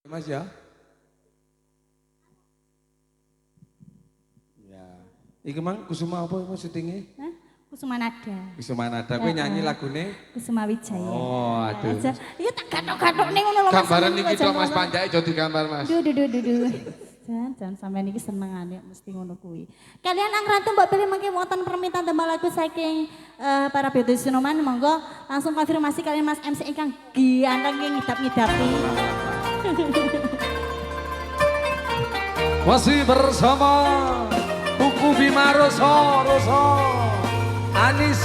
Mas ya. Ya. Iki mang Kusuma apa mau syutingnya? Hah? Kusuma Nada. Kusuma Nada, kowe nyanyi lagune? Kusuma Wijaya. Oh, aduh. Iya tak gathok-gathok ning ngono lho Mas. Gambaran iki to Mas Pancake aja digambar Mas. Duh. Jan sampean iki senengane mesti ngono kuwi. Kalian Angrantu mbok pilih mangke wonten permintaan tembang lagu saking para Beto Sinoman monggo langsung konfirmasi kalian Mas MC ingkang ganteng ngidap-ngidapi. Masih bersama Buku Bima Roso Anis.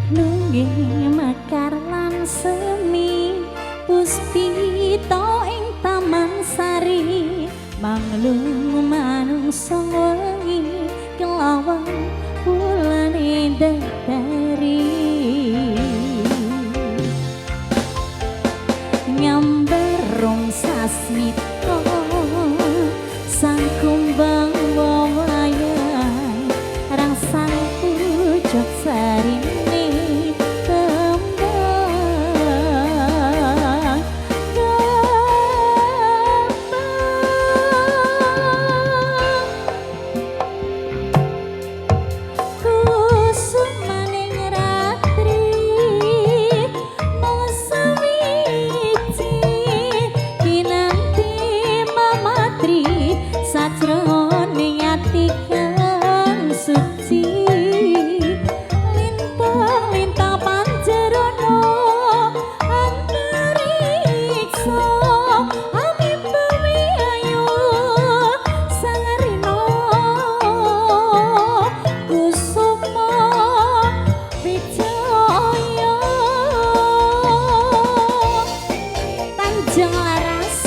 Nunggih mekar lan semi puspita ing taman sari manglung manungsa wengi kelawan bulane dadari nyamberong sasmita sang kumbang wawayai rangsang pucuk sarine sajroning ati kang suci lintang-lintang panjerono antariksa amimbawi ayu sangarino kusuma wijaya Tanjung Laras.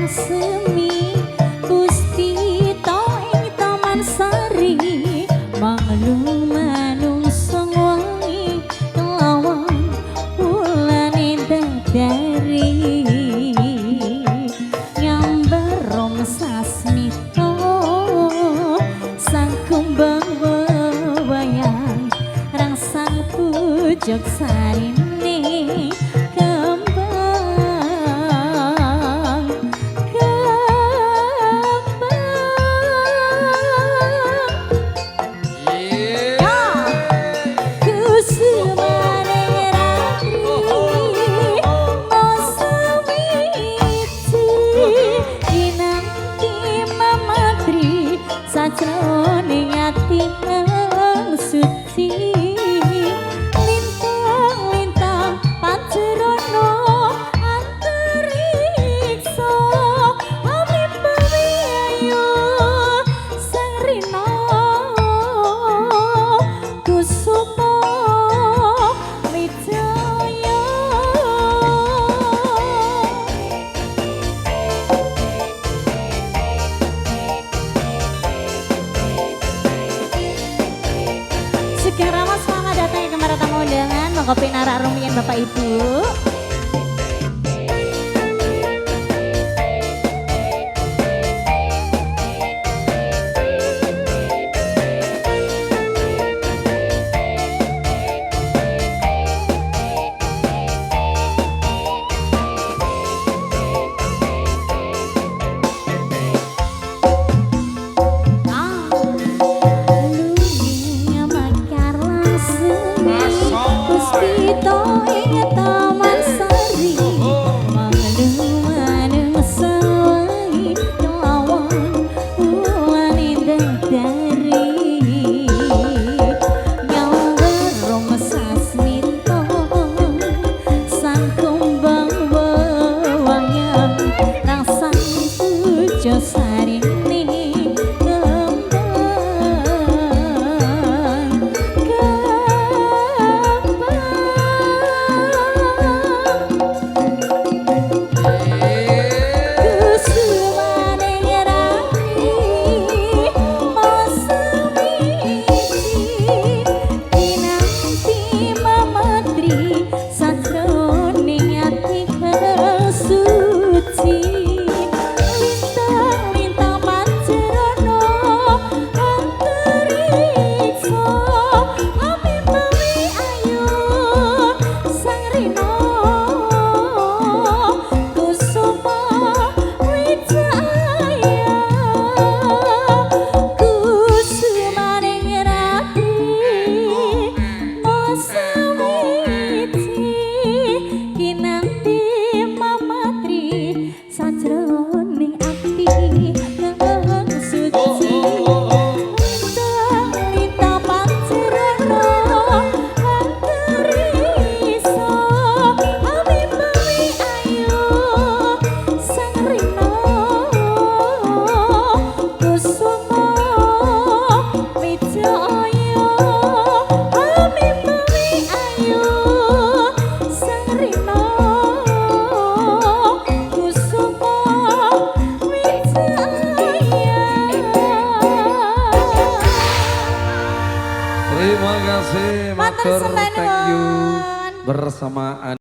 Semi puspita ing taman sari manglung manungsa wengi kelawan wulane dadari nyamberom sasmita sang kumbang wawayai rangsang pucuk sarine sajroning ati kang suci lintang-lintang panjerono antariksa amimbawi ayu sang rina kusuma wijaya Sekarang mas selamat datang ke para tamu undangan monggo pinarak rumiyin Bapak Ibu. Puspita ing taman Sir, thank you. Sembanuwun. Bersamaan